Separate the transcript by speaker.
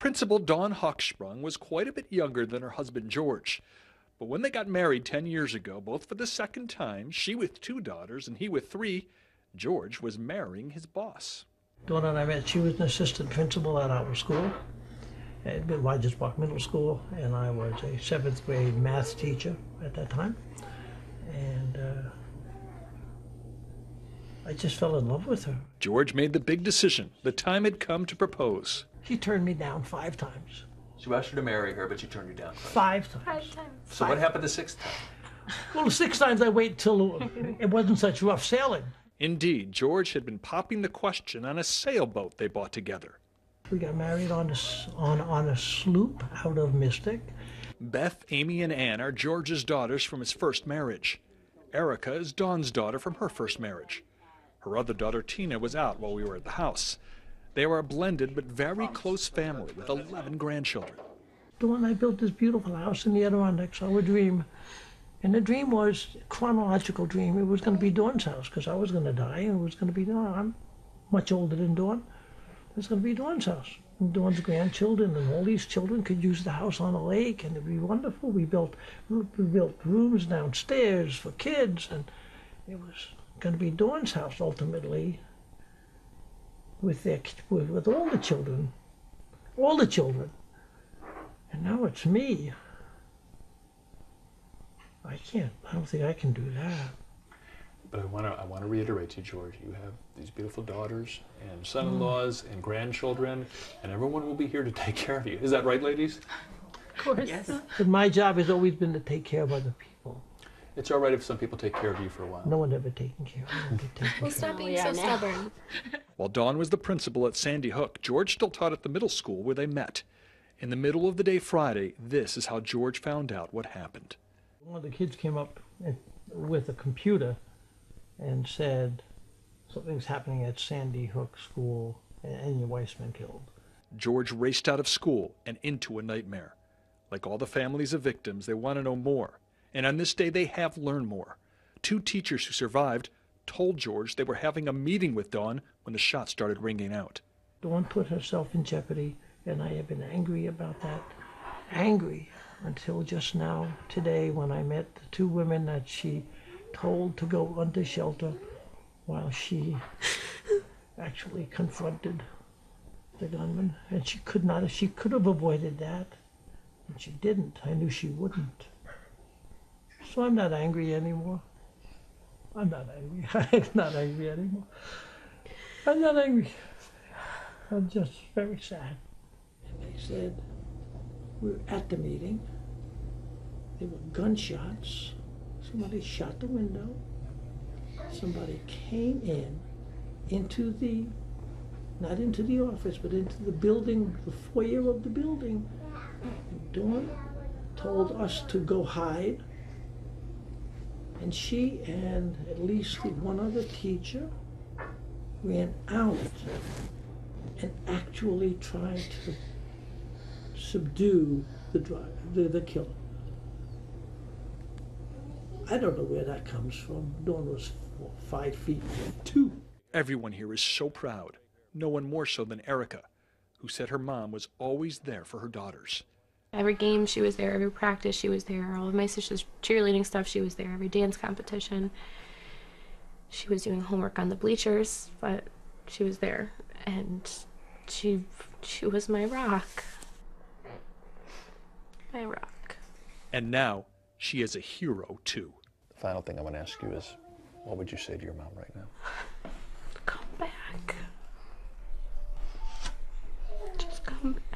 Speaker 1: Principal Dawn Hochsprung was quite a bit younger than her husband George. But when they got married 10 years ago, both for the second time, she with 2 daughters and he with 3, George was marrying his boss.
Speaker 2: Dawn and I met, she was an assistant principal at our school, at Rogers Park Middle School, and I was a 7th grade math teacher at that time. And I just fell in love with her.
Speaker 1: George made the big decision. The time had come to propose.
Speaker 2: She turned me down 5 times.
Speaker 3: She asked you to marry her, but she turned you down.
Speaker 2: 5 times.
Speaker 4: 5 times.
Speaker 3: So what happened the 6th time?
Speaker 2: Well, the 6 times I waited till it wasn't such rough sailing.
Speaker 1: Indeed, George had been popping the question on a sailboat they bought together.
Speaker 2: We got married on a sloop out of Mystic.
Speaker 1: Beth, Amy, and Ann are George's daughters from his first marriage. Erica is Dawn's daughter from her first marriage. Her other daughter, Tina, was out while we were at the house. They were a blended but very close family with 11 grandchildren.
Speaker 2: Dawn and I built this beautiful house in the Adirondacks, our dream. And the dream was a chronological dream. It was going to be Dawn's house because I was going to die, and it was going to be Dawn. I'm much older than Dawn. It was going to be Dawn's house. And Dawn's grandchildren and all these children could use the house on a lake, and it'd be wonderful. We built rooms downstairs for kids, and it was going to be Dawn's house ultimately with all the children. And now it's me. I don't think I can do that.
Speaker 3: But I want to reiterate to you, George, you have these beautiful daughters and son-in-laws and grandchildren, and everyone will be here to take care of you. Is that right, ladies?
Speaker 4: Of course.
Speaker 2: Yes. But my job has always been to take care of other people.
Speaker 3: It's all right if some people take care of you for a while.
Speaker 2: No one ever taken care of me.
Speaker 4: Well, stop being so stubborn.
Speaker 1: While Dawn was the principal at Sandy Hook, George still taught at the middle school where they met. In the middle of the day Friday, this is how George found out what happened.
Speaker 2: One of the kids came up with a computer and said, something's happening at Sandy Hook School and your wife's been killed.
Speaker 1: George raced out of school and into a nightmare. Like all the families of victims, they want to know more. And on this day, they have learned more. 2 teachers who survived told George they were having a meeting with Dawn when the shots started ringing out.
Speaker 2: Dawn put herself in jeopardy, and I have been angry about that. Angry until just now, today, when I met the 2 women that she told to go under shelter while she actually confronted the gunman. And she could have avoided that, and she didn't. I knew she wouldn't. So I'm not angry anymore. I'm not angry. I'm not angry anymore. I'm not angry. I'm just very sad. They said, we're at the meeting. There were gunshots. Somebody shot the window. Somebody came into the, not into the office, but into the building, the foyer of the building. And Dawn told us to go hide. And she and at least one other teacher ran out and actually tried to subdue the killer. I don't know where that comes from. Dawn was 5'2".
Speaker 1: Everyone here is so proud. No one more so than Erica, who said her mom was always there for her daughters.
Speaker 4: Every game she was there, every practice she was there, all of my sister's cheerleading stuff she was there, every dance competition. She was doing homework on the bleachers, but she was there, and she was my rock. My rock.
Speaker 1: And now she is a hero too.
Speaker 3: The final thing I want to ask you is, what would you say to your mom right now?
Speaker 4: Come back. Just come back.